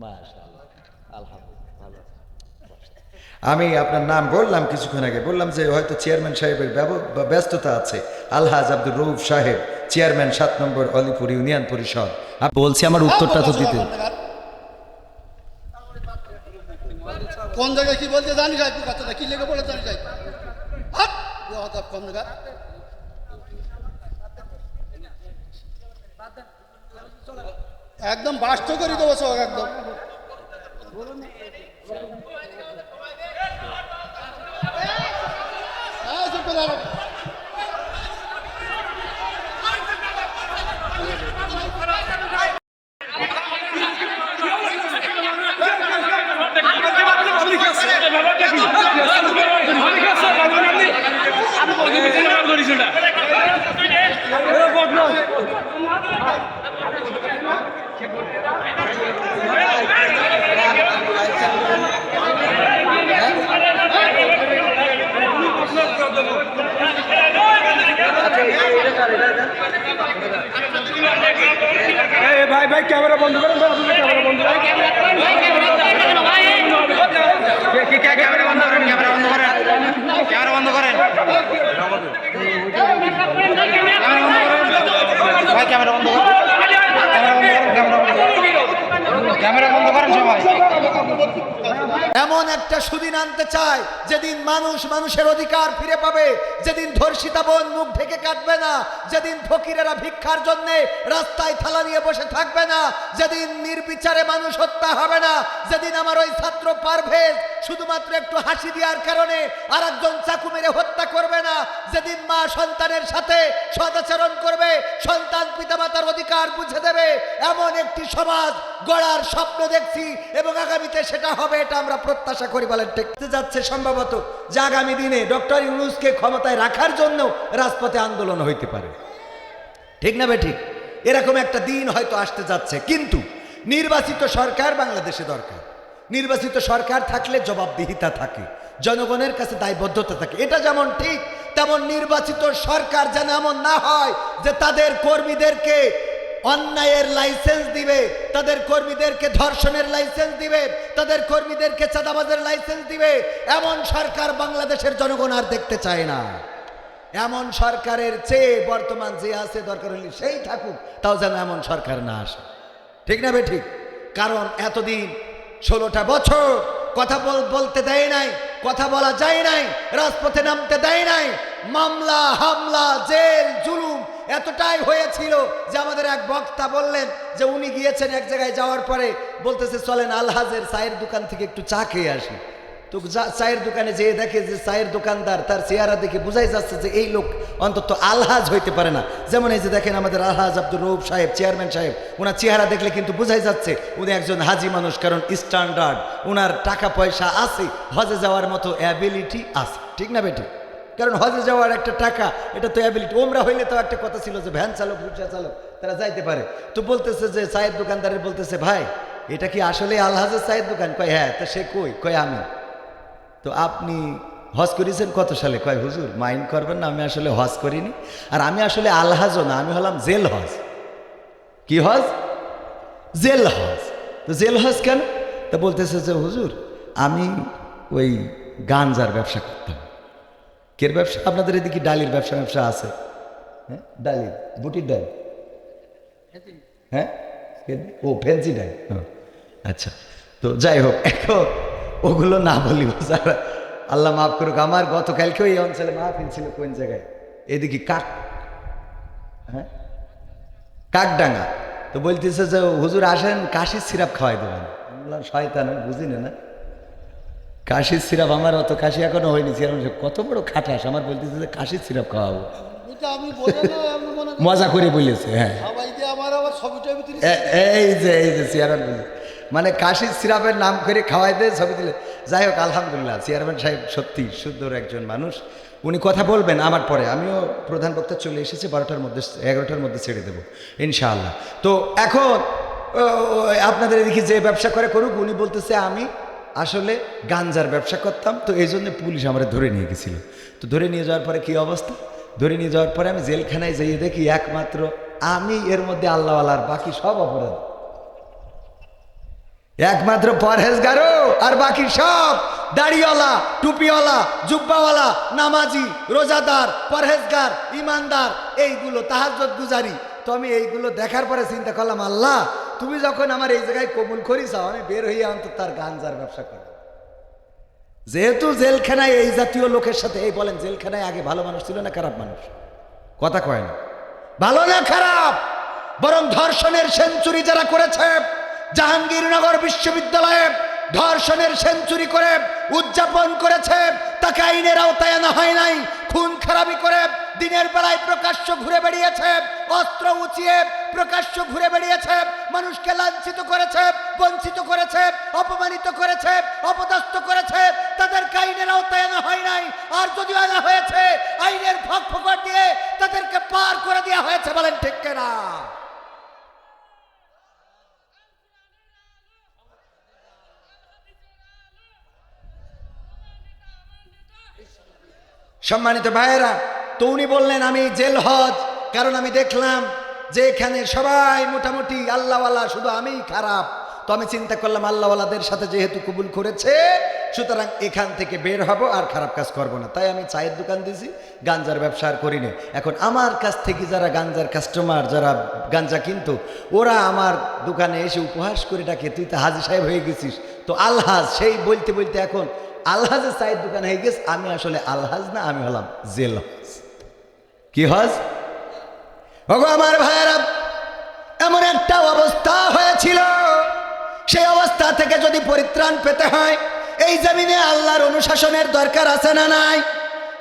মাশাআল্লাহ, আলহামদুলিল্লাহ, ভালো আছেন? আমি আপনার নাম বললাম কিছুক্ষণ আগে, বললাম যে হয়তো চেয়ারম্যান সাহেবের ব্যস্ততা আছে। আলহাজ আব্দুর রউফ সাহেব, চেয়ারম্যান 7 নম্বর অলিপুর ইউনিয়ন পরিষদ। বলছি আমার উত্তরটা তো দিতে। কোন জায়গায় কি বলতে জানি যাই, কথাটা কি লেগে বলে জানি যাই। কোন জায়গা একদম বাস্ত করে দেবো সব একদম। ভাই ভাই ক্যামেরা বন্ধ করেন, ক্যামেরা বন্ধ করেন, ক্যামেরা বন্ধ করেন, ক্যামেরা বন্ধ করেন, ক্যামেরা বন্ধ করেন, ভাই ক্যামেরা বন্ধ করেন, ক্যামেরা বন্ধ করেন সবাই। এমন একটা সুদিন আনতে চায় যেদিন মানুষ মানুষের অধিকার ফিরে পাবে, যেদিন ধর্ষিতা বোন মুখ ঢেকে কাটবে না, যেদিন ফকিরেরা ভিক্ষার জন্য রাস্তায় থালা নিয়ে বসে থাকবে না, যেদিন নির্বিচারে মানুষ হত্যা হবে না, যেদিন আমার ওই ছাত্র পারভেজ শুধুমাত্র একটু হাসি দেওয়ার কারণে আর একজন চাকু মেরে হত্যা করবে না, যেদিন মা সন্তানের সাথে সদাচরণ করবে, সন্তান পিতামাতার অধিকার বুঝে দেবে, এমন একটি সমাজ গড়ার স্বপ্ন দেখছি এবং আগামীতে সেটা হবে, এটা আমরা প্রত্যাশা করি। বলেন টেকতে যাচ্ছে সম্ভবত যে আগামী দিনে ডক্টর ইউনূসকে ক্ষমতায় রাখার জন্য রাজপথে আন্দোলন হইতে পারে, ঠিক না বেঠিক? এরকম একটা দিন হয়তো আসতে যাচ্ছে। কিন্তু নির্বাচিত সরকার বাংলাদেশে দরকার। নির্বাচিত সরকার থাকলে জবাবদিহিতা থাকে, জনগণের কাছে দায়বদ্ধতা থাকে। এটা যেমন ঠিক, তেমন নির্বাচিত সরকার যেন এমন না হয় যে তাদের কর্মীদেরকে অন্যায়ের লাইসেন্স দিবে, তাদের কর্মীদেরকে ধর্ষণের লাইসেন্স দিবে, তাদের কর্মীদেরকে চাঁদাবাজের লাইসেন্স দিবে। এমন সরকার বাংলাদেশের জনগণ আর দেখতে চায় না। এমন সরকারের চেয়ে বর্তমান যে আছে দরকার হলে সেই থাকুক, তাও যেন এমন সরকার না আসে, ঠিক না বে ঠিক? কারণ এতদিন 16টা বছর কথা বলতে দেয় নাই, কথা বলা যায় নাই, রাজপথে নামতে দেয় নাই, মামলা হামলা জেল জুলুম এতটাই হয়েছিল যে আমাদের এক বক্তা বললেন যে উনি গিয়েছেন এক জায়গায়, যাওয়ার পরে বলতেছে চলেন আলহাজের চায়ের দোকান থেকে একটু চা খেয়ে আসি। তো চায়ের দোকানে যেয়ে দেখে যে চায়ের দোকানদার তার চেহারা দেখে বোঝাই যাচ্ছে যে এই লোক অন্তত আলহাজ হইতে পারে না। যেমন এই যে দেখেন আমাদের আলহাজ আব্দুর রউফ সাহেব, চেয়ারম্যান সাহেব, ওনার চেহারা দেখলে কিন্তু বোঝাই যাচ্ছে উনি একজন হাজি মানুষ, কারণ স্ট্যান্ডার্ড, ওনার টাকা পয়সা আছে, হজে যাওয়ার মতো অ্যাবিলিটি আছে, ঠিক না বেটি? কারণ হজে যাওয়ার একটা টাকা, এটা তো অ্যাবিলিটি। ওমরা হইলে তো একটা কথা ছিল যে ভ্যান চালক রিক্সা চালক তারা যাইতে পারে। তো বলতেছে যে চায়ের দোকানদারের বলতেছে ভাই এটা কি আসলে আলহাজের চায়ের দোকান? কয় হ্যাঁ। তো সে কই? কয় আমি। তো আপনি হজ করেছেন কত সালে? কয় হুজুর মাইন্ড করবেন না, আমি আসলে হজ করিনি, আর আমি আসলে আলহাজও না, আমি হলাম জেল হজ। কি হজ? জেল হজ। তো জেল হজ কেন? তা বলতেছে যে হুজুর আমি ওই গাঞ্জার ব্যবসা করতাম। কের ব্যবসা? আপনাদের এদিকে ডালির ব্যবসা আছে? হ্যাঁ, ডালির, বুটির ডাল। হ্যাঁ, ও ফ্যান্সি ডাল। আচ্ছা, তো যাই হোক, এখন ওগুলো না বলি, আল্লাহ মাফ করুক। আমার গতকালকেও এই অঞ্চলে মাহফিল ছিল, কোন জায়গায়, এদিকে হ্যাঁ কাকডাঙ্গা। তো বলতেছে যে হুজুর আসেন কাশির সিরাপ খাওয়াই দেবেন। বললাম শয়তান, বুঝি না কাশির সিরাপ, আমার অত কাশি এখনো হয়নি। কত বড় খাটাস, আমার বলতেছে যে কাশির সিরাপ খাওয়াবো। মজা করে বলেছে। হ্যাঁ, এই যে চেয়ারম্যান বলে মানে কাশির সিরাপের নাম করে খাওয়াই দেয়, ছবি দিলে। যাই হোক, আলহামদুলিল্লাহ, চেয়ারম্যান সাহেব সত্যি সুন্দর একজন মানুষ। উনি কথা বলবেন আমার পরে, আমিও প্রধান বক্তা চলে এসেছি, 12টার মধ্যে 11টার মধ্যে ছেড়ে দেবো ইনশাআল্লাহ। তো এখন আপনাদের এদিকে যে ব্যবসা করে করুক, উনি বলতেছে আমি আসলে গাঞ্জার ব্যবসা করতাম, তো এই জন্য পুলিশ আমার ধরে নিয়ে গেছিল। তো ধরে নিয়ে যাওয়ার পরে কী অবস্থা? ধরে নিয়ে যাওয়ার পরে আমি জেলখানায় যেয়ে দেখি একমাত্র আমি এর মধ্যে আল্লাহওয়ালার, বাকি সব অপরাধ। একমাত্র পরহেজগারও, আর বাকি সব দাড়িওয়ালা, টুপিওয়ালা, জুব্বাওয়ালা, নামাজি, রোজাদার, পরহেজগার, ইমানদার, এইগুলো তাহাজ্জুদ গুজারি। তো আমি এইগুলো দেখার পরে চিন্তা করলাম, আল্লাহ তুমি যখন আমার এই জায়গায় কবুল করিস, আমি বের হইয়া অন্তত তার গাঞ্জার ব্যবসা করব। যেহেতু জেলখানায় এই জাতীয় লোকের সাথে, এই বলেন জেলখানায় আগে ভালো মানুষ ছিল না খারাপ মানুষ? কথা কয় না, ভালো না খারাপ, বরং ধর্ষণের সেঞ্চুরি যারা করেছে, জাহাঙ্গীরনগর বিশ্ববিদ্যালয়ে ধর্ষণের সেঞ্চুরি করে উদযাপন করেছে, তাকে আইনের আওতায় আনা হয় নাই। খুন খারাপি করে দিনের বেলায় প্রকাশ্য ঘুরে বেরিয়েছে, অস্ত্র উঁচিয়ে প্রকাশ্য ঘুরে বেরিয়েছে, মানুষকে লাঞ্ছিত করেছে, বঞ্চিত করেছে, অপমানিত করেছে, অপদস্থ করেছে, তাদেরকে আইনের আওতায় আনা হয় নাই। আর যদি আনা হয়েছে, আইনের ফাঁক ফোকর দিয়ে তাদেরকে পার করে দেওয়া হয়েছে। বলেন ঠিক কিনা? সম্মানিত ভাইয়েরা, তো উনি বললেন আমি জেল হজ, কারণ আমি দেখলাম যে এখানে সবাই মোটামুটি আল্লাহওয়ালা, শুধু আমিই খারাপ। তো আমি চিন্তা করলাম আল্লাহওয়ালাদের সাথে যেহেতু কবুল করেছে, সুতরাং এখান থেকে বের হব, আর খারাপ কাজ করব না। তাই আমি চায়ের দোকান দিয়েছি, গাঞ্জার ব্যবসা আর করি না। এখন আমার কাছ থেকে যারা গাঞ্জার কাস্টমার, যারা গাঞ্জা কিনতো, ওরা আমার দোকানে এসে উপহাস করে ডাকে, তুই তো হাজি সাহেব হয়ে গেছিস। তো আলহাজ, সেই বলতে বলতে এখন আলহাজের চায়ের দোকান হয়ে গেছে। আমি আসলে আলহাজ না, আমি হলাম জেল হজ। কি হজ? ওগো আমার ভাইয়েরা, এমন একটা অবস্থা হয়েছিল, সেই অবস্থা থেকে যদি পরিত্রাণ পেতে হয়, এই জমিনে আল্লাহর অনুশাসনের দরকার আছে না নাই?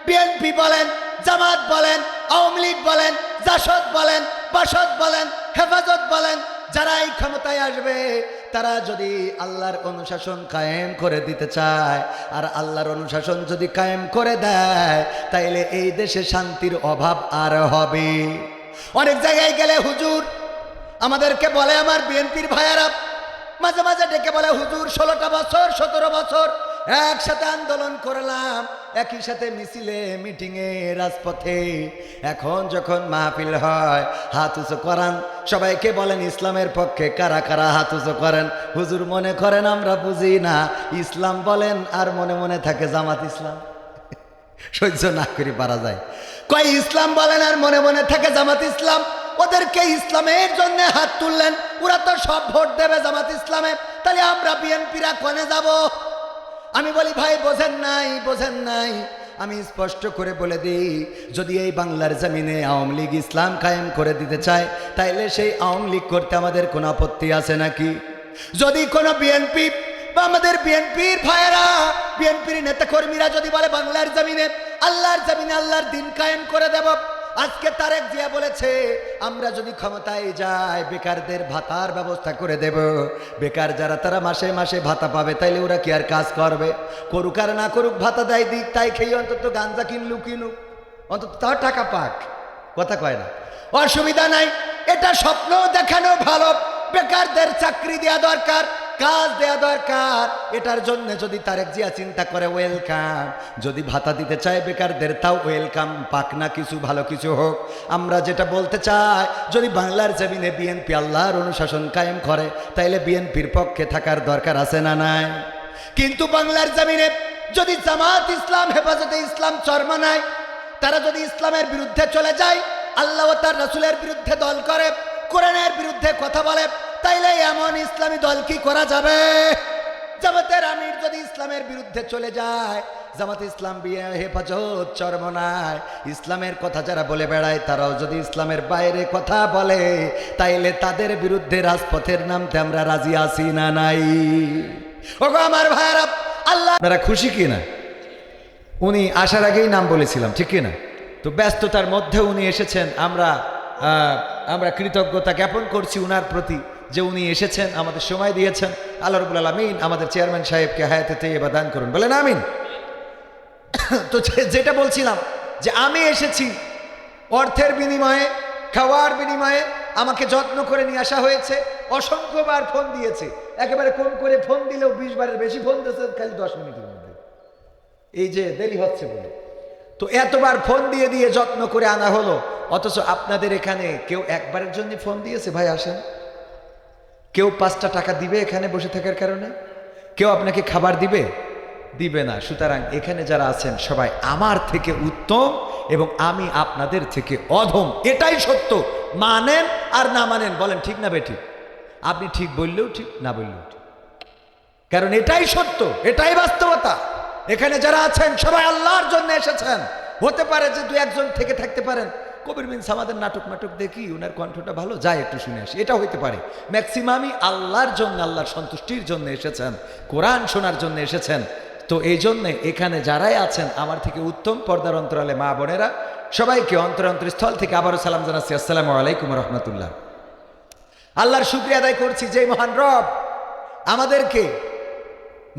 বিএনপি বলেন, জামাত বলেন, আওয়ামী লীগ বলেন, জাসদ বলেন, বাসদ বলেন, হেফাজত বলেন, যারা এই ক্ষমতায় আসবে, তারা যদি আল্লাহর অনুশাসন কায়েম করে দিতে চায়, আর আল্লাহর অনুশাসন যদি কায়েম করে দেয়, তাইলে এই দেশে শান্তির অভাব আর হবে। অনেক জায়গায় গেলে হুজুর আমাদেরকে বলে, আমার বিএনপির ভাইয়েরা মাঝে মাঝে ডেকে বলে, হুজুর 16টা বছর 17 বছর একসাথে আন্দোলন করলাম, একই সাথে মিছিলে, মিটিংয়ে, রাজপথে, এখন যখন মাহফিল হয় হাত উঁচু করান, সবাইকে বলেন ইসলামের পক্ষে কারা কারা হাত উঁচু করেন। হুজুর মনে করেন আমরা বুঝি না, ইসলাম বলেন আর মনে মনে থাকে জামাত ইসলাম। সহ্য না করি পারা যায়। কয় ইসলাম বলেন আর মনে মনে থাকে জামাত ইসলাম। ওদেরকে ইসলামের জন্য হাত তুললেন, ওরা তো সব ভোট দেবে জামাত ইসলামে, তাহলে আমরা বিএনপিরা কোনে যাব? আমি বলি ভাই বোঝেন নাই, বোঝেন নাই। আমি স্পষ্ট করে বলে দিই, যদি এই বাংলার জমিনে আওয়ামী লীগ ইসলাম কায়েম করে দিতে চায়, তাইলে সেই আওয়ামী লীগ করতে আমাদের কোনো আপত্তি আছে নাকি? যদি কোনো বিএনপি বা আমাদের বিএনপির ভাইয়েরা, বিএনপির নেতাকর্মীরা যদি বলে বাংলার জমিনে, আল্লাহর জমিনে আল্লাহর দিন কায়েম করে দেব, আজকে তারেক জিয়া বলেছে আমরা যদি ক্ষমতায় যাই বেকারদের ভাতার ব্যবস্থা করে দেব, বেকার যারা তারা মাসে মাসে ভাতা পাবে, তাইলে ওরা কি আর কাজ করবে? করুক আর না করুক, ভাতা দেয় দিক, তাই খেয়ে অন্তত গাঞ্জা কিনুক, অন্তত তাও টাকা পাক। কথা কয় না, অসুবিধা নাই। এটা স্বপ্ন দেখানো ভালো, বেকারদের চাকরি দেওয়া দরকার, কাজ দেয়া দরকার। এটার জন্য যদি তারেক জিয়া চিন্তা করে, ওয়েলকাম। যদি ভাতা দিতে চায় বেকারদের, তাও ওয়েলকাম, পাক না কিছু, ভালো কিছু হোক। আমরা যেটা বলতে চাই, যদি বাংলার জমিনে বিএনপি আল্লাহর অনুশাসন কায়েম করে, তাইলে বিএনপির পক্ষে থাকার দরকার আছে না নাই? কিন্তু বাংলার জমিনে যদি জামাত ইসলাম, হেফাজতে ইসলাম চরমানায়, তারা যদি ইসলামের বিরুদ্ধে চলে যায়, আল্লাহ ও তার রাসূলের বিরুদ্ধে দল করে, কোরআনের বিরুদ্ধে কথা বলে, তাইলে এমন ইসলামী দল কি করা যাবে? জামাতের আমির যদি ইসলামের বিরুদ্ধে চলে যায়, জামাত ইসলাম হেফাজত চরমনায়, ইসলামের কথা যারা বলে বেড়ায়, তারাও যদি ইসলামের বাইরে কথা বলে, তাইলে তাদের বিরুদ্ধে রাজপথের নামতে আমরা রাজি আছি না নাই? ওগো আমার ভাইরা, আল্লাহ আপনারা খুশি কিনা? উনি আসার আগেই নাম বলেছিলাম, ঠিক কিনা? তো ব্যস্ততার মধ্যে উনি এসেছেন, আমরা কৃতজ্ঞতা জ্ঞাপন করছি উনার প্রতি, যে উনি এসেছেন, আমাদের সময় দিয়েছেন। আল্লাহ রাব্বুল আলামিন আমাদের চেয়ারম্যান সাহেবকে হায়াতে তাইয়্যিবা দান করুন, বলেন আমিন। তো যেটা বলছিলাম, যে আমি এসেছি অর্থের বিনিময়ে, খাওয়ার বিনিময়ে, আমাকে যত্ন করে নিয়ে আসা হয়েছে। অসংখ্যবার ফোন দিয়েছে, একেবারে কোন করে ফোন দিলেও 20 বারের বেশি ফোন দিয়েছে খালি 10 মিনিটের মধ্যে, এই যে দেরি হচ্ছে বলে। তো এতবার ফোন দিয়ে দিয়ে যত্ন করে আনা হলো, অথচ আপনাদের এখানে কেউ একবারের জন্য ফোন দিয়েছে ভাই আসেন? কেউ 5টা টাকা দিবে এখানে বসে থাকার কারণে? কেউ আপনাকে খাবার দিবে? দিবে না। সুতরাং এখানে যারা আছেন সবাই আমার থেকে উত্তম এবং আমি আপনাদের থেকে অধম, এটাই সত্য। মানেন আর না মানেন, বলেন ঠিক না বেঠিক? আপনি ঠিক বললেও ঠিক, না বললেও ঠিক, কারণ এটাই সত্য, এটাই বাস্তবতা। এখানে যারা আছেন সবাই আল্লাহর জন্য এসেছেন। হতে পারে যে 2-1 থেকে থাকতে পারেন, কবির মিন্স আমাদের নাটক দেখি, ওনার কণ্ঠটা ভালো, যাই একটু শুনে আসি, এটা হইতে পারে। ম্যাক্সিমামই আল্লাহর জন্য, আল্লাহর সন্তুষ্টির জন্য এসেছেন, কোরআন শোনার জন্য এসেছেন। তো এই জন্যে এখানে যারাই আছেন আমার থেকে উত্তম, পর্দার অন্তরালে মা বোনেরা, সবাইকে অন্তরস্থল থেকে আবারও সালাম জানাচ্ছি, আসসালামু আলাইকুম রহমতুল্লাহ। আল্লাহর শুকরিয়া আদায় করছি যে মহান রব আমাদেরকে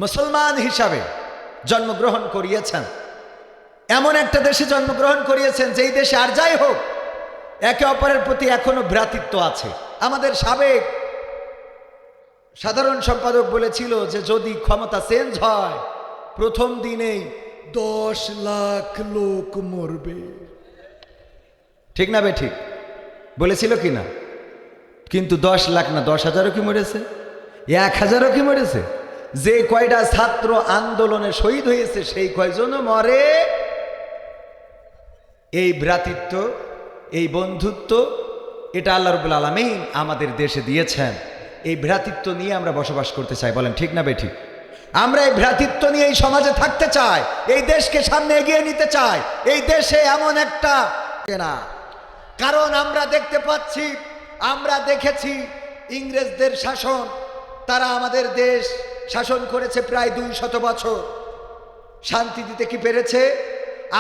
মুসলমান হিসাবে জন্মগ্রহণ করিয়েছেন, এমন একটা দেশে জন্মগ্রহণ করিয়েছেন যেই দেশে আর যাই হোক একে অপরের প্রতি এখনো ভ্রাতৃত্ব আছে। আমাদের সাবেক সাধারণ সম্পাদক বলেছিল যে যদি ক্ষমতা চেঞ্জ হয় প্রথম দিনেই 10 লাখ লোক মরবে। ঠিক না বে ঠিক বলেছিল কি না? কিন্তু 10 লাখ না, 10,000ও কি মরেছে? 1,000ও কি মরেছে? যে কয়টা ছাত্র আন্দোলনে শহীদ হয়েছে সেই কয়জনও মরে। এই ভ্রাতৃত্ব, এই বন্ধুত্ব, এটা আল্লাহ রাব্বুল আলামিন আমাদের দেশে দিয়েছেন। এই ভ্রাতৃত্ব নিয়ে আমরা বসবাস করতে চাই, বলেন ঠিক না বেঠিক? আমরা এই ভ্রাতৃত্ব নিয়ে এই সমাজে থাকতে চাই, এই দেশকে সামনে এগিয়ে নিতে চাই। এই দেশে এমন একটা না, কারণ আমরা দেখতে পাচ্ছি, আমরা দেখেছি ইংরেজদের শাসন, তারা আমাদের দেশ শাসন করেছে প্রায় 200 বছর। শান্তি দিতে কি পেরেছে?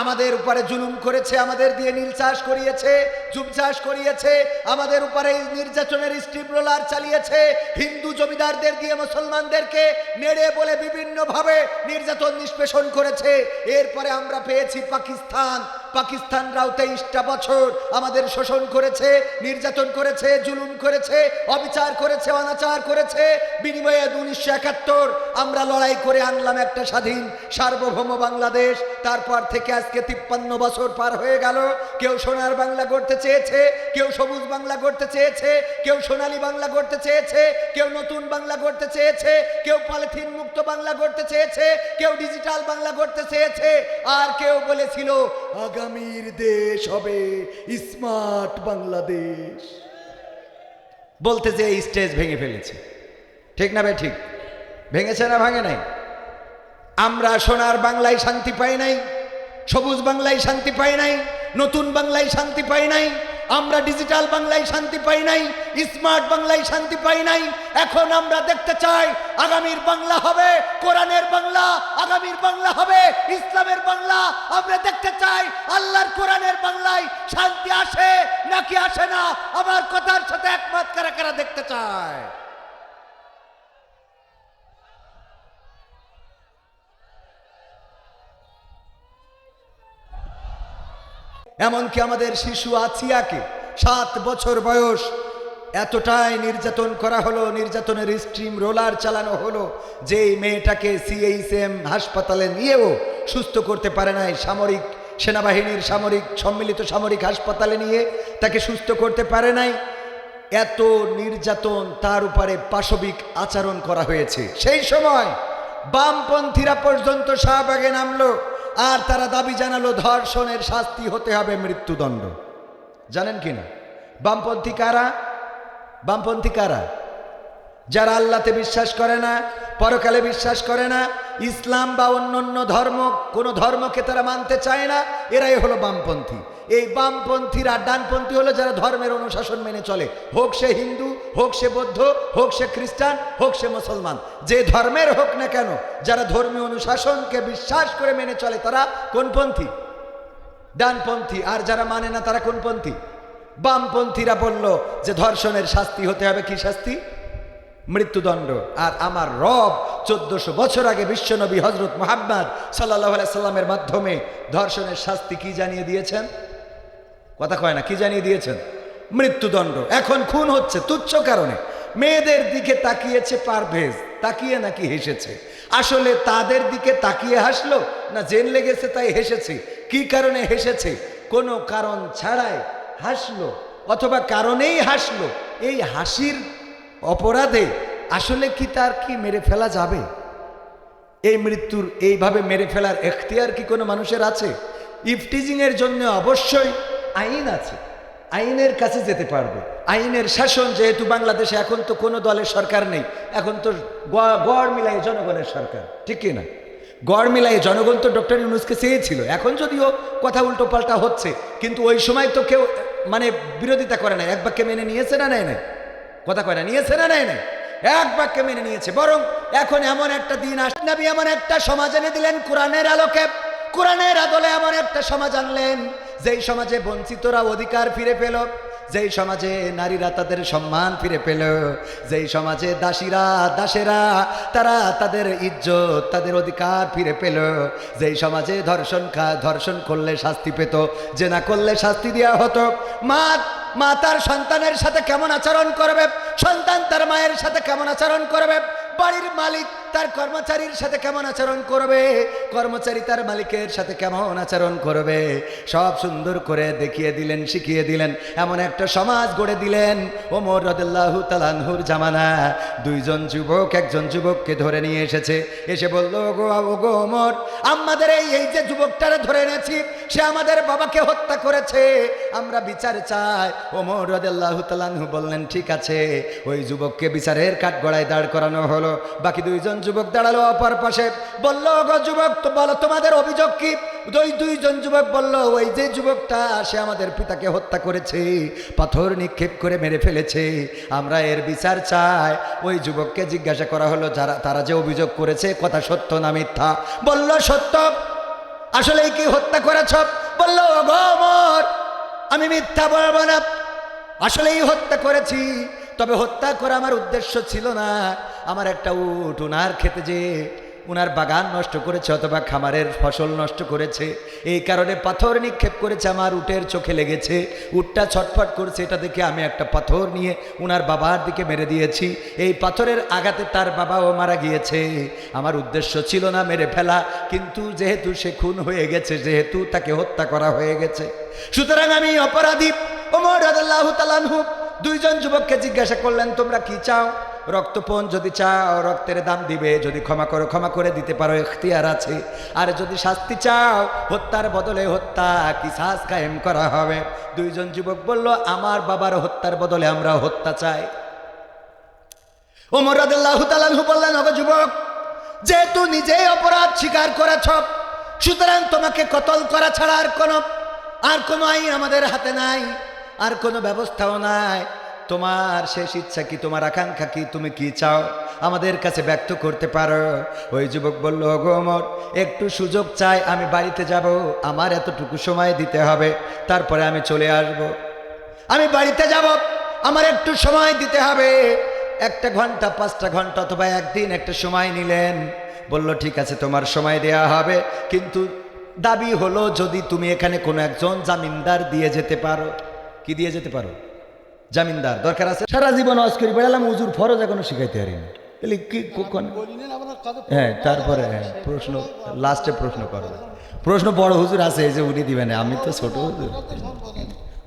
আমাদের উপরে জুলুম করেছে, আমাদের দিয়ে নীল চাষ করিয়েছে, জুম চাষ করিয়েছে, আমাদের উপরে নির্যাতনের স্টিম রোলার চালিয়েছে, হিন্দু জমিদারদের দিয়ে মুসলমানদেরকে নেড়ে বলে বিভিন্নভাবে নির্যাতন নিষ্পেষণ করেছে। এরপরে আমরা পেয়েছি পাকিস্তান, পাকিস্তানরাও 23টা বছর আমাদের শোষণ করেছে, নির্যাতন করেছে, জুলুম করেছে, অবিচার করেছে, অনাচার করেছে। বিনিময়ে 1971 আমরা লড়াই করে আনলাম একটা স্বাধীন সার্বভৌম বাংলাদেশ। তারপর থেকে আজকে 53 বছর পার হয়ে গেল। কেউ সোনার বাংলা গড়তে চেয়েছে, কেউ সবুজ বাংলা গড়তে চেয়েছে, কেউ সোনালী বাংলা গড়তে চেয়েছে, কেউ নতুন বাংলা গড়তে চেয়েছে, কেউ পলিথিন মুক্ত বাংলা গড়তে চেয়েছে, কেউ ডিজিটাল বাংলা গড়তে চেয়েছে, আর কেউ বলেছিল আগামীর দেশ হবে স্মার্ট বাংলাদেশ। বলতে যে এই স্টেজ ভেঙে ফেলেছে। ঠিক না ভাই ঠিক? ভেঙেছে না ভাঙে নাই? আমরা সোনার বাংলায় শান্তি পাই নাই, সবুজ বাংলায় শান্তি পাই নাই, নতুন বাংলায় শান্তি পাই নাই, আমরা ডিজিটাল বাংলায় শান্তি পাই নাই, স্মার্ট বাংলায় শান্তি পাই নাই। এখন আমরা দেখতে চাই আগামীর বাংলা হবে কোরআনের বাংলা, আগামীর বাংলা হবে ইসলামের বাংলা। আমরা দেখতে চাই আল্লাহর কোরআনের বাংলায় শান্তি আসে নাকি আসে না। আমার কথার সাথে একমত কারা কারা দেখতে চায়? এমনকি আমাদের শিশু আছিয়াকে 7 বছর বয়স এতটাই নির্যাতন করা হলো, নির্যাতনের স্ট্রিম রোলার চালানো হলো যে এই মেয়েটাকে CHM হাসপাতালে নিয়েও সুস্থ করতে পারে নাই। সামরিক সেনাবাহিনীর সম্মিলিত সামরিক হাসপাতালে নিয়ে তাকে সুস্থ করতে পারে নাই। এত নির্যাতন, তার উপরে পাশবিক আচরণ করা হয়েছে। সেই সময় বামপন্থীরা পর্যন্ত শাহবাগে নামলো আর তারা দাবি জানালো ধর্ষণের শাস্তি হতে হবে মৃত্যুদণ্ড। জানেন কিনা বামপন্থী কারা? বামপন্থী কারা? যারা আল্লাহতে বিশ্বাস করে না, পরকালে বিশ্বাস করে না, ইসলাম বা অন্যান্য ধর্ম, কোনো ধর্মকে তারা মানতে চায় না, এরাই হলো বামপন্থী। এই বামপন্থীরা ডানপন্থী হলো যারা ধর্মের অনুশাসন মেনে চলে, হোক সে হিন্দু, হোক সে বৌদ্ধ, হোক সে খ্রিস্টান, হোক সে মুসলমান, যে ধর্মের হোক না কেন, যারা ধর্মীয় অনুশাসনকে বিশ্বাস করে মেনে চলে তারা কোন পন্থী? ডানপন্থী। আর যারা মানে না তারা কোন পন্থী? বামপন্থীরা বলল যে ধর্ষণের শাস্তি হতে হবে। কি শাস্তি? মৃত্যুদণ্ড। আর আমার রব 1400 বছর আগে বিশ্বনবী হযরত মুহাম্মদ সাল্লাল্লাহু আলাইহি সাল্লামের মাধ্যমে ধর্ষণের শাস্তি কি জানিয়ে দিয়েছেন? কথা কয় না, কি জানিয়ে দিয়েছেন? মৃত্যুদণ্ড। এখন খুন হচ্ছে তুচ্ছ কারণে। মেয়েদের দিকে তাকিয়েছে পারভেজ, তাকিয়ে নাকি হেসেছে? আসলে তাদের দিকে তাকিয়ে হাসলো না জেন লেগেছে তাই হেসেছে? কি কারণে হেসেছে? কোনো কারণ ছাড়াই হাসলো অথবা কারণেই হাসলো। এই হাসির অপরাধে আসলে কি তার কি মেরে ফেলা যাবে? এই মৃত্যুর এইভাবে মেরে ফেলার এখতিয়ার কি কোনো মানুষের আছে? ইফটিজিংয়ের জন্য অবশ্যই আইন আছে, আইনের কাছে যেতে পারবে। আইনের শাসন যেহেতু বাংলাদেশে এখন তো কোনো দলের সরকার নেই, এখন তো গড় মিলাই জনগণের সরকার, ঠিক কি না? গড় মিলাই জনগণ তো ডক্টর ইউনূসকে চেয়েছিল। এখন যদিও কথা উল্টো পাল্টা হচ্ছে, কিন্তু ওই সময় তো কেউ মানে বিরোধিতা করে না, এক বাক্যে মেনে নিয়েছে না নেয় নাই? কথা কয় না, নিয়েছে না নেয় নাই? এক বাক্যে মেনে নিয়েছে। বরং এখন এমন একটা দিন আসে, নবী এমন একটা সমাজ এনে দিলেন কোরআনের আলোকে, কোরআনের আদলে এমন একটা সমাজ আনলেন যেই সমাজে বঞ্চিতরা অধিকার ফিরে পেল, যেই সমাজে নারীরা তাদের সম্মান ফিরে পেল, যেই সমাজে দাসেরা তারা তাদের ইজ্জত তাদের অধিকার ফিরে পেল, যেই সমাজে ধর্ষণ করলে শাস্তি পেত, জেনা করলে শাস্তি দেওয়া হতো, মা তার সন্তানের সাথে কেমন আচরণ করবে, সন্তান তার মায়ের সাথে কেমন আচরণ করবে, বাড়ির মালিক তার কর্মচারীর সাথে কেমন আচরণ করবে, কর্মচারী তার মালিকের সাথে কেমন আচরণ করবে, সব সুন্দর করে দেখিয়ে দিলেন, শিখিয়ে দিলেন। এমন একটা সমাজ গড়ে দিলেন। ওমর রাদিয়াল্লাহু তাআলা আনহুর জামানা দুইজন যুবক একজন যুবককে ধরে নিয়ে এসেছে, এসে বলল, ওগো ওমর, আমাদের এই যে যুবকটারে ধরে এনেছি, সে আমাদের বাবাকে হত্যা করেছে, আমরা বিচার চাই। ওমর রাদিয়াল্লাহু তাআলা আনহু বললেন, ঠিক আছে। ওই যুবককে বিচারের কাঠগড়ায় দাঁড় করানো হলো। বাকি দুইজন যুবক দাঁড়ালো অপর পাশে। বলল, গো যুবক, তো বলো তোমাদের অভিযোগ কি? দুইজন যুবক বলল, ওই যে যুবকটা সে আমাদের পিতাকে হত্যা করেছে, পাথর নিক্ষেপ করে মেরে ফেলেছে, আমরা এর বিচার চাই। ওই যুবককে জিজ্ঞাসা করা হলো, তারা যে অভিযোগ করেছে কথা সত্য না মিথ্যা? বলল, সত্য। আসলে কি হত্যা করেছ? বলল, ওগো ওমর, আমি মিথ্যা বলবো না, আসলেই হত্যা করেছি। তবে হত্যা করা আমার উদ্দেশ্য ছিল না। আমার একটা উট উনার খেতে যে উনার বাগান নষ্ট করেছে অথবা খামারের ফসল নষ্ট করেছে, এই কারণে পাথর নিক্ষেপ করেছে, আমার উটের চোখে লেগেছে, উটটা ছটফট করছে, এটা দেখে আমি একটা পাথর নিয়ে উনার বাবার দিকে মেরে দিয়েছি। এই পাথরের আঘাতে তার বাবাও মারা গিয়েছে। আমার উদ্দেশ্য ছিল না মেরে ফেলা, কিন্তু যেহেতু সে খুন হয়ে গেছে, যেহেতু তাকে হত্যা করা হয়ে গেছে, সুতরাং আমি অপরাধী। ওমর রাদিয়াল্লাহু তাআলা আনহু দুইজন যুবককে জিজ্ঞাসা করলেন, তোমরা কি চাও? রক্তপণ যদি চাও রক্তের দাম দিবে, যদি ক্ষমা করো ক্ষমা করে দিতে পারো, এখতিয়ার আছে। আর যদি শাস্তি চাও হত্যার বদলে হত্যা কিসাস কায়েম করা হবে। দুইজন যুবক বলল, আমার বাবার হত্যার বদলে আমরা হত্যা চাই। ওমর রাদিয়াল্লাহু তাআলা আনহু বললেন, ওগো যুবক, যেহেতু নিজেই অপরাধ স্বীকার করেছ, সুতরাং তোমাকে কতল করা ছাড়া আর কোনো আইন আমাদের হাতে নাই, আর কোনো ব্যবস্থাও নাই। তোমার শেষ ইচ্ছা কি, তোমার আকাঙ্ক্ষা কি, তুমি কি চাও আমাদের কাছে ব্যক্ত করতে পারো? ওই যুবক বলল, ওগো ওমর, একটু সুযোগ চাই, আমি বাড়িতে যাব, আমার এতটুকু সময় দিতে হবে, তারপরে আমি চলে আসব। আমি বাড়িতে যাব, আমার একটু সময় দিতে হবে, 1 ঘন্টা 5টা ঘন্টা অথবা একদিন একটা সময় নিলেন। বলল, ঠিক আছে, তোমার সময় দেয়া হবে, কিন্তু দাবি হলো যদি তুমি এখানে কোনো একজন জামিনদার দিয়ে যেতে পারো। কি দিয়ে যেতে পারো? জামিনদার দরকার আছে। সারা জীবন ওয়াজ করে বেড়ালাম, হুজুর ফরজ এখনো শিখাইতে পারিনি। কি হ্যাঁ, তারপরে প্রশ্ন লাস্টে প্রশ্ন করবে। প্রশ্ন বড় হুজুর আছে, এই যে উনি দিবেন, আমি তো ছোট হুজুর।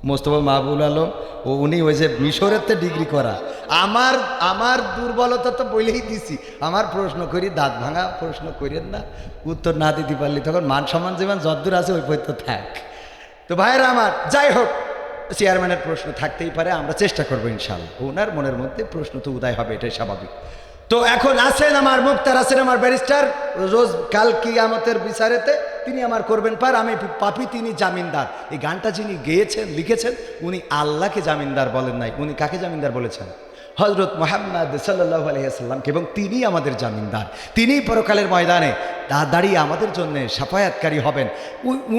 মোস্তফা মাহবুব আলম উনি ওই যে মিশরেতে ডিগ্রি করা। আমার দুর্বলতা তো বলেই দিছি, আমার প্রশ্ন করি দাঁত ভাঙা প্রশ্ন করেন না, উত্তর না দিতে পারলি তখন মান সম্মান যেমন যদ্দূর আছে ওই পর্যন্ত থাক। তো ভাইরা আমার, যাই হোক, চেয়ারম্যানের প্রশ্ন থাকতেই পারে, আমরা চেষ্টা করবো ইনশাআল্লাহ। ওনার মনের মধ্যে প্রশ্ন তো উদয় হবে, এটাই স্বাভাবিক। তো এখন আছেন আমার মুক্তার, আছেন আমার ব্যারিস্টার, রোজ কাল কিয়ামতের বিচারেতে তিনি আমার করবেন পার, আমি পাপী, তিনি জামিনদার। এই গানটা যিনি গেয়েছেন লিখেছেন উনি আল্লাহকে জামিনদার বলেন নাই, উনি কাকে জামিনদার বলেছেন? হযরত মুহাম্মদ সাল্লাল্লাহু আলাইহি ওয়াসাল্লামকে। এবং তিনি আমাদের জামিনদার, তিনি পরকালের ময়দানে দাঁড়িয়ে আমাদের জন্য শাফায়াতকারী হবেন।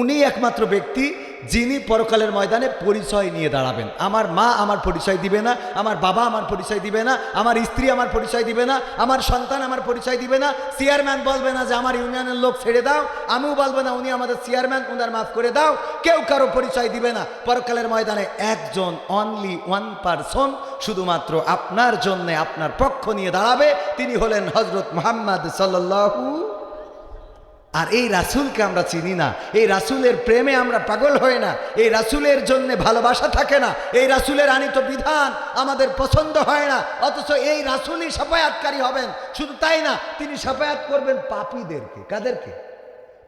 উনি একমাত্র ব্যক্তি যিনি পরকালের ময়দানে পরিচয় নিয়ে দাঁড়াবেন। আমার মা আমার পরিচয় দিবে না, আমার বাবা আমার পরিচয় দিবে না, আমার স্ত্রী আমার পরিচয় দিবে না, আমার সন্তান আমার পরিচয় দিবে না, চেয়ারম্যান বলবে না যে আমার ইউনিয়নের লোক ছেড়ে দাও, আমিও বলবো না উনি আমাদের চেয়ারম্যান, ওনার মাফ করে দাও, কেউ কারো পরিচয় দিবে না। পরকালের ময়দানে একজন, অনলি ওয়ান পারসন, শুধুমাত্র আপনার জন্য আপনার পক্ষ নিয়ে দাঁড়াবে, তিনি হলেন হযরত মুহাম্মদ সাল্লাল্লাহু আর এই রাসূলকে আমরা চিনি না, এই রাসূলের প্রেমে আমরা পাগল হই না, এই রাসূলের জন্য ভালোবাসা থাকে না, এই রাসূলের আনিত বিধান আমাদের পছন্দ হয় না, অথচ এই রাসূলই শাফায়াতকারী হবেন। শুধু তাই না, তিনি শাফায়াত করবেন পাপীদেরকে। কাদেরকে?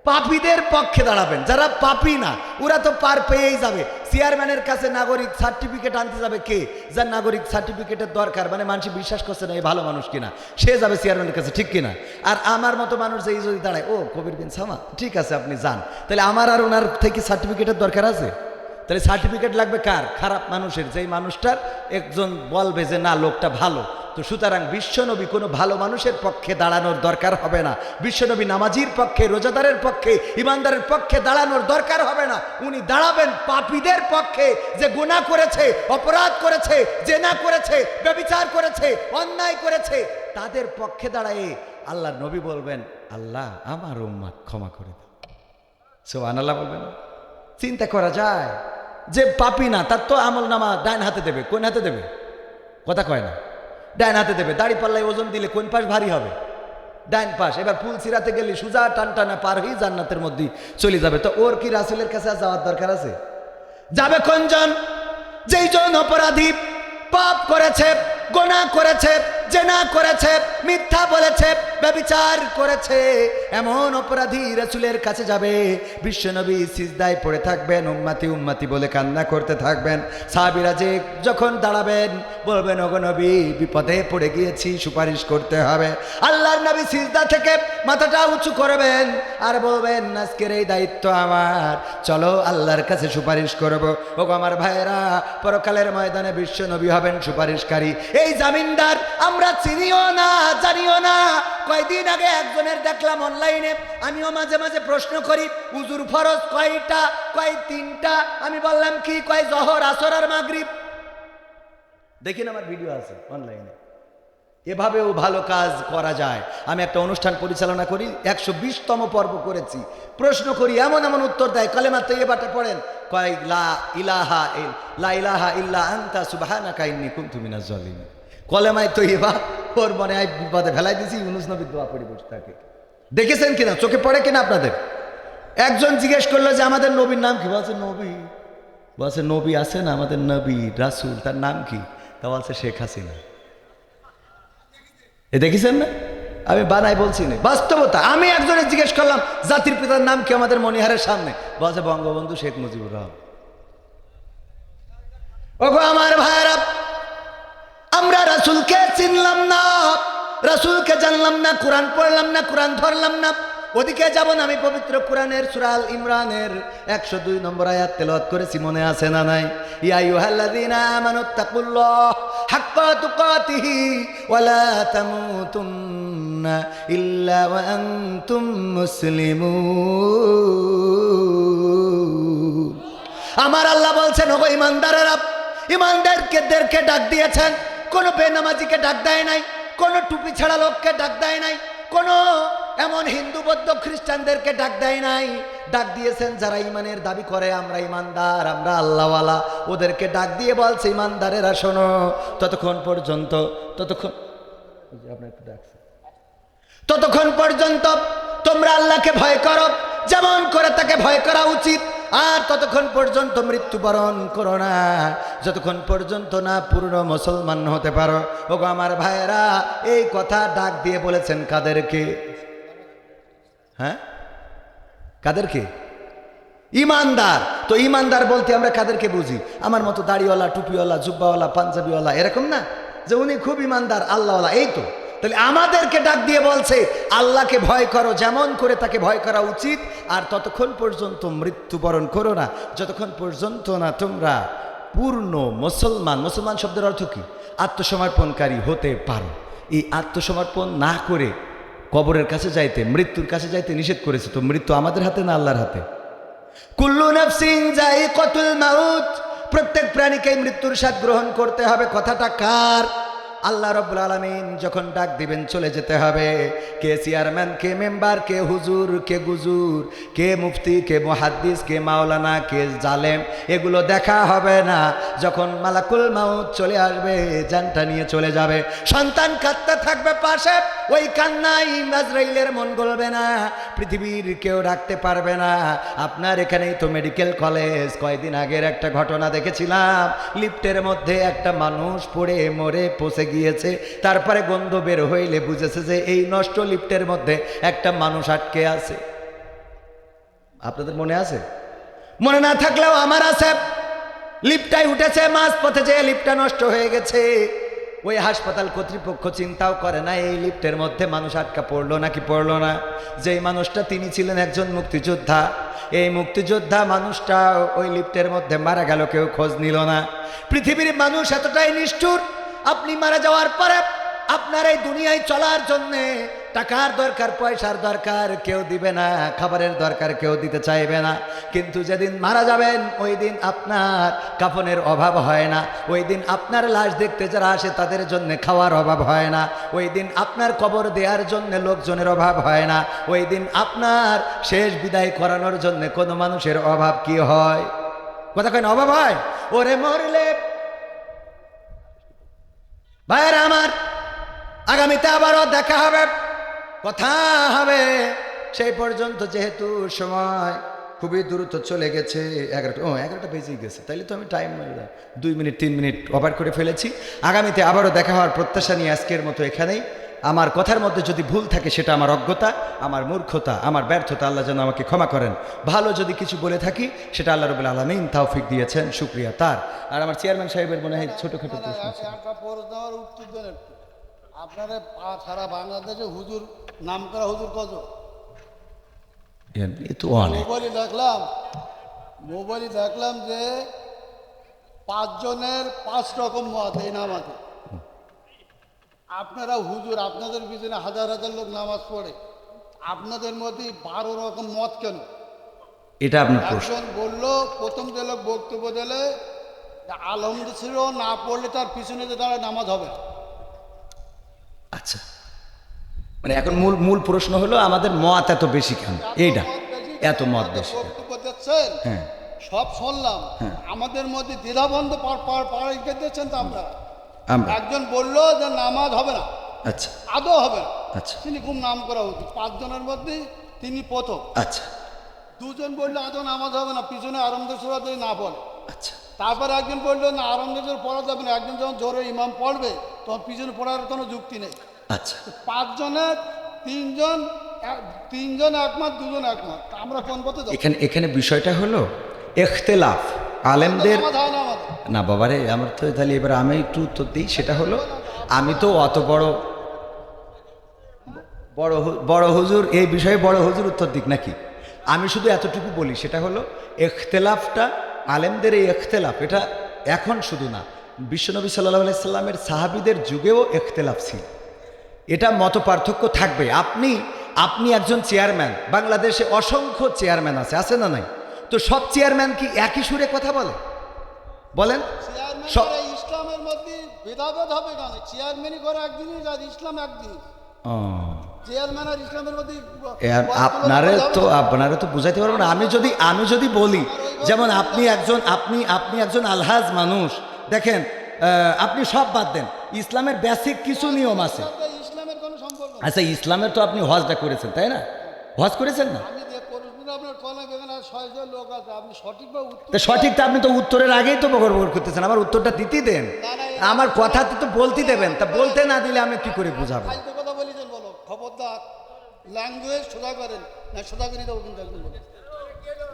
পাপীদের পক্ষে দাঁড়াবেন। যারা পাপী না ওরা তো পার পেয়েই যাবে। চেয়ারম্যানের কাছে নাগরিক সার্টিফিকেট আনতে যাবে কে? যার নাগরিক সার্টিফিকেটের দরকার, মানে মানুষ বিশ্বাস করছে না এই ভালো মানুষ কিনা, সে যাবে চেয়ারম্যানের কাছে, ঠিক কিনা? আর আমার মতো মানুষ এই যদি দাঁড়ায়, ও কবির বিন সামা, ঠিক আছে আপনি যান, তাহলে আমার আর ওনার থেকে সার্টিফিকেটের দরকার আছে? তাহলে সার্টিফিকেট লাগবে কার? খারাপ মানুষের, যেই মানুষটার একজন বলবে যে না লোকটা ভালো। তো সুতরাং বিশ্বনবী কোনো ভালো মানুষের পক্ষে দাঁড়ানোর দরকার হবে না, বিশ্বনবী নামাজির পক্ষে, রোজাদারের পক্ষে, ইমানদারের পক্ষে দাঁড়ানোর দরকার হবে না। উনি দাঁড়াবেন পাপীদের পক্ষে, যে গুনাহ করেছে, অপরাধ করেছে, জেনা করেছে, ব্যভিচার করেছে, অন্যায় করেছে, তাদের পক্ষে দাঁড়ায় আল্লাহর নবী বলবেন, আল্লাহ আমার উম্মত ক্ষমা করে দাও। সুবহানাল্লাহ বলবেন। চিন্তা করা যায় যে পাপী না, তার তো আমল নামা ডাইন হাতে দেবে। কোন হাতে দেবে? কথা কয় না। ডাইন হাতে দেবে। দাড়ি পাল্লায় ওজন দিলে কোন পাশ ভারী হবে? ডাইন পাশ। এবার ফুল ছিঁড়াতে গেলে সুজা টান টানা পার হয়ে জান্নাতের মধ্যে চলে যাবে। তো ওর কি রাসূলের কাছে যাওয়ার দরকার আছে? যাবে কোনজন? যেই জন অপরাধী, পাপ করেছে, গুনাহ করেছে, জেনা করেছে, মিথ্যা বলেছে, ব্যভিচার করেছে, এমন অপরাধী রাসূলের কাছে যাবে। বিশ্বনবী সিজদায় পড়ে থাকবেন, উম্মতি উম্মতি বলে কান্না করতে থাকবেন। সাহাবীরা যে যখন দাঁড়াবেন বলবেন, ওগো নবী বিপদে পড়ে গিয়েছি, সুপারিশ করতে হবে। আল্লাহর নবী সিজদা থেকে মাথাটা উঁচু করবেন আর বলবেন, আজকের এই দায়িত্ব আমার, চলো আল্লাহর কাছে সুপারিশ করব। ওগো আমার ভাইয়েরা, পরকালের ময়দানে বিশ্বনবী হবেন সুপারিশকারী। এই জামিনদার আমরা চিনিও না, জানিও না। কয়দিন আগে একজনের দেখলাম অনলাইনে, আমিও মাঝে মাঝে প্রশ্ন করি, উজুর ফরজ কয়টা? কয় 3টা। আমি বললাম কি? কয় জোহর, আসর আর মাগরিব। দেখেন আমার ভিডিও আছে অনলাইনে। এভাবেও ভালো কাজ করা যায়। আমি একটা অনুষ্ঠান পরিচালনা করি, 120তম পর্ব করেছি। প্রশ্ন করি, এমন এমন উত্তর দেয়। কালেমা তৈয়বাটা পড়েন, কয় লা ইলাহা ইল্লা আনতা সুবহানাকা ইন্নী কুনতু মিনাজ জালিমিন। কলেমায় তৈয়বা ওর মনে হয় বিপদে ফেলাই দিয়েছি, ইউনূস নবীর দোয়া পড়ে বসে থাকে। দেখেছেন কিনা? চোখে পড়ে কিনা আপনাদের? একজন জিজ্ঞেস করলো যে আমাদের নবীর নাম কি? বলছে নবী। বলছে নবী আছে না আমাদের নবী রাসূল, তার নাম কি? তা বলছে শেখ হাসিনা। এ দেখেছেন না? আমি বানাই বলছি না, বাস্তবতা। আমি একজনের জিজ্ঞেস করলাম জাতির পিতার নাম কি আমাদের মনিহারের সামনে? বলছে বঙ্গবন্ধু শেখ মুজিবুর রহমান। ওগো আমার ভাইয়েরা, আমরা রাসূলকে চিনলাম না, রাসূলকে জানলাম না, কোরআন পড়লাম না, কোরআন ধরলাম না। ওদিকে যাব না। আমি পবিত্র কোরআনের সূরা আল ইমরানের 102 নম্বর আয়াত তেলাওয়াত করেছি, মনে আছে না নাই? ইয়া আইয়ুহাল্লাযীনা আমানুত্তাকুল্লাহ হাক্কা তুকাতিহি ওয়া লা তামুতুন্না ইল্লা ওয়া আনতুম মুসলিমুন। আমার আল্লাহ বলছেন, ওগো ঈমানদারেরা, ঈমানদারদেরকে ডাক দিয়েছেন, কোনো বেনামাজিকে ডাক দেয় নাই, কোনো টুপি ছাড়া লোককে ডাক দেয় নাই, কোনো এমন হিন্দু বৌদ্ধ খ্রিস্টানদেরকে ডাক দেয় নাই। ডাক দিয়েছেন যারা ইমানের দাবি করে আমরা ইমানদার, আমরা আল্লাহওয়ালা, ওদেরকে ডাক দিয়ে বলছে, ইমানদারেরা শোনো, ততক্ষণ পর্যন্ত তোমরা আল্লাহকে ভয় করো যেমন করে তাকে ভয় করা উচিত, আর ততক্ষণ পর্যন্ত মৃত্যুবরণ করো না, যতক্ষণ পর্যন্ত না পূর্ণ মুসলমান হতে পারো। ওগো আমার ভাইয়েরা, এই কথা ডাক দিয়ে বলেছেন কাদেরকে? হ্যাঁ, কাদেরকে? ইমানদার। তো ইমানদার বলতে আমরা কাদেরকে বুঝি? আমার মতো দাড়িওয়ালা, টুপিওয়ালা, জুব্বাওয়ালা, পাঞ্জাবিওয়ালা, এরকম না যে উনি খুব ইমানদার, আল্লাহওয়ালা, এই তো। তাহলে আমাদেরকে ডাক দিয়ে বলছে আল্লাহকে ভয় করো যেমন করে তাকে ভয় করা উচিত, আর ততক্ষণ পর্যন্ত মৃত্যুবরণ করো না যতক্ষণ পর্যন্ত না তোমরা পূর্ণ মুসলমান। মুসলমান শব্দের অর্থ কি? আত্মসমর্পণকারী হতে পারো। এই আত্মসমর্পণ না করে কবরের কাছে যাইতে, মৃত্যুর কাছে যাইতে নিষেধ করেছে। তো মৃত্যু আমাদের হাতে না আল্লাহর হাতে? কুল্লু নাফসিন যায়িকাতুল মাউত, প্রত্যেক প্রাণীকে মৃত্যুর স্বাদ গ্রহণ করতে হবে। কথাটা কার? আল্লাহ রাব্বুল আলামিন যখন ডাক দিবেন চলে যেতে হবে। কে চেয়ারম্যান, কে মেম্বার, কে হুজুর, কে গুজুর, কে মুফতি, কে মুহাদ্দিস, কে মাওলানা, কে জালেম, এগুলো দেখা হবে না। যখন মালাকুল মাউত চলে আসবে, জানটা নিয়ে চলে যাবে। সন্তান কাঁদতে থাকবে পাশে, ওই কান্নাই আজরাইলের মন গলবে না, পৃথিবীর কেউ রাখতে পারবে না। আপনার এখানেই তো মেডিকেল কলেজ, কয়েকদিন আগের একটা ঘটনা দেখেছিলাম, লিফটের মধ্যে একটা মানুষ পড়ে মরে পচে গিয়েছে, তারপরে গন্ধ বের হইলে বুঝেছে যে এই নষ্ট লিফটের মধ্যে একটা মানুষ আটকে আছে। আপনাদের মনে আছে? মনে না থাকলেও আমার আছে। লিফটটাই উঠেছে, মাঝ পথে যে লিফটটা নষ্ট হয়ে গেছে, ওই হাসপাতাল কর্তৃপক্ষ চিন্তাও করে না এই লিফটের মধ্যে মানুষ আটকা পড়লো নাকি পড়লো না। যেই মানুষটা তিনি ছিলেন একজন মুক্তিযোদ্ধা, এই মুক্তিযোদ্ধা মানুষটা ওই লিফটের মধ্যে মারা গেল, কেউ খোঁজ নিল না। পৃথিবীর মানুষ এতটাই নিষ্ঠুর, আপনি মারা যাওয়ার পরে আপনার এই দুনিয়ায় চলার জন্যে টাকার দরকার, পয়সার দরকার, কেউ দিবে না, খাবারের দরকার কেউ দিতে চাইবে না। কিন্তু যেদিন মারা যাবেন ওই দিন আপনার কাফনের অভাব হয় না, ওই দিন আপনার লাশ দেখতে যারা আসে তাদের জন্য খাওয়ার অভাব হয় না, ওই দিন আপনার কবর দেওয়ার জন্য লোকজনের অভাব হয় না, ওই দিন আপনার শেষ বিদায় করানোর জন্য কোনো মানুষের অভাব কি হয়? কথা কেন অভাব হয়? ওরে মরলে ভাইয়েরা আমার, আগামীতে আবারও দেখা হবে, কথা হবে। সেই পর্যন্ত যেহেতু সময় খুবই দ্রুত চলে গেছে, 11টা বেজেই গেছে, তাইলে তো আমি টাইম 2 মিনিট 3 মিনিট ওভার করে ফেলেছি। আগামীতে আবারও দেখা হওয়ার প্রত্যাশা নিয়ে আজকের মতো এখানেই। আমার কথার মধ্যে যদি ভুল থাকে সেটা আমার অজ্ঞতা, আমার মূর্খতা, আমার ব্যর্থতা, আল্লাহ যেন আমাকে ক্ষমা করেন। ভালো যদি কিছু বলে থাকি সেটা আল্লাহ রাব্বুল আলামিন তৌফিক দিয়েছেন, শুকরিয়া তার। আর আমার চেয়ারম্যান সাহেবের মনে হয় ছোটখাটো প্রশ্ন আছে। একটা প্রশ্ন আমার উত্তর দেন একটু। আপনারা সারা বাংলাদেশে হুজুর নাম করা হুজুর কত? এ তো অনেক। মোবাইলে দেখলাম যে 5 জনের 5 রকম মত এই নামাজে। আপনারা হুজুর, আপনাদের পিছনে হাজার হাজার লোক নামাজ পড়ে, আপনাদের মধ্যে 12 রকম মত কেন? এটা আপনার প্রশ্ন। একজন বললো, প্রথম যে লোক বক্তব্য দিলে আলহামদুলিল্লাহ না পড়লে তার পিছনে যে দাঁড়ায় নামাজ হবে না। আচ্ছা, মানে এখন মূল প্রশ্ন হলো আমাদের মত এত বেশি কেন? এইটা এত মত বেশি বক্তব্য দিচ্ছেন, হ্যাঁ সব শুনলাম, আমাদের মধ্যে দ্বিধাবন্ধ পাড়াইতে দিচ্ছেন তো আমরা। আমরা একজন বললো যে নামাজ হবে না, আচ্ছা আদৌ হবে না, আচ্ছা তিনি খুব নাম করা উচিত, 5 জনের মধ্যে তিনি প্রথম। আচ্ছা 2 জন বললো আদৌ নামাজ হবে না, পিছনে আরামদেশ্বর যদি না পড়ে। আচ্ছা তারপর একজন বললো না আরামদেশ্বর পড়া যাবে না, একজন যখন জোরে ইমাম পড়বে তখন পিছনে পড়ার কোনো যুক্তি নেই। আচ্ছা 5 জনের 3 জন একমত, 2 জন একমত, আমরা কোন পথে যাবো? এখানে বিষয়টা হলো ইখতিলাফ আলেমদের। নামাজ হয় না আমাদের। না বাবারে, আমার তো তাহলে এবার আমি একটু উত্তর দিই। সেটা হলো, আমি তো অত বড় হুজুর এই বিষয়ে বড় হুজুর উত্তর দিক নাকি? আমি শুধু এতটুকু বলি, সেটা হলো ইখতিলাফটা, আলেমদের এই ইখতিলাফ, এটা এখন শুধু না, বিশ্বনবী সাল্লাল্লাহু আলাইহি সাল্লামের সাহাবীদের যুগেও ইখতিলাফ ছিল। এটা মত পার্থক্য থাকবে। আপনি একজন চেয়ারম্যান, বাংলাদেশে অসংখ্য চেয়ারম্যান আছে না নাই? তো সব চেয়ারম্যান কি একই সুরে কথা বলে? বলেন। চেয়ারম্যান ইসলামের মধ্যে ভেদাভেদ হবে কেন? চেয়ারম্যানই করে একদিনই, আর ইসলাম একদিন। চেয়ারম্যান আর ইসলামের মধ্যে আপনারা তো বুঝাইতে পারবো না। আমি যদি বলি, যেমন আপনি একজন আলহাজ মানুষ, দেখেন আপনি সব বাদ দেন, ইসলামের বেসিক কিছু নিয়ম আছে। ইসলামের কোনো সম্পর্ক নেই। আচ্ছা, ইসলামের তো আপনি হজটা করেছেন, তাই না? হজ করেছেন না? আমি যে প্রশ্নটা আপনার কলে বেগান 6 জন লোক আছে, আপনি সঠিকভাবে উত্তর তা সঠিকটা আপনি তো উত্তরের আগেই তো বগর করতেছেন, আমার উত্তরটা দিতে দেন, আমার কথা তো বলতে দেবেন। তা বলতে না দিলে আমি কি করে বুঝাবো? ফালতু কথা বলেছেন, বলো খবরদার। ল্যাঙ্গুয়েজ সোজা করেন না, সোজা করে দেবো কিন্তু একদম বলো।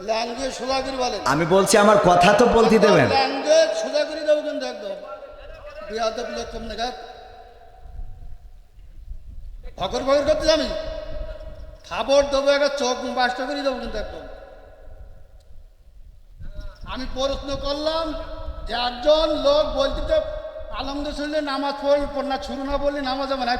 ল্যাঙ্গুয়েজ সোজা করে বলেন। আমি বলছি আমার কথা তো বলতে দেবেন। ল্যাঙ্গুয়েজ সোজা করে দেবো কিন্তু একদম। বিয়াদব লোক কম দেখা ভকর করতে আমি খাবার দেবো, একটা চোখ বাসটা করে দেবো কিন্তু একদম। আমি প্রশ্ন করলাম যে একজন লোক বলতে, আলহামদুলিল্লাহ নামাজ পড়লে না, শুরু না বললে নামাজ হবে না।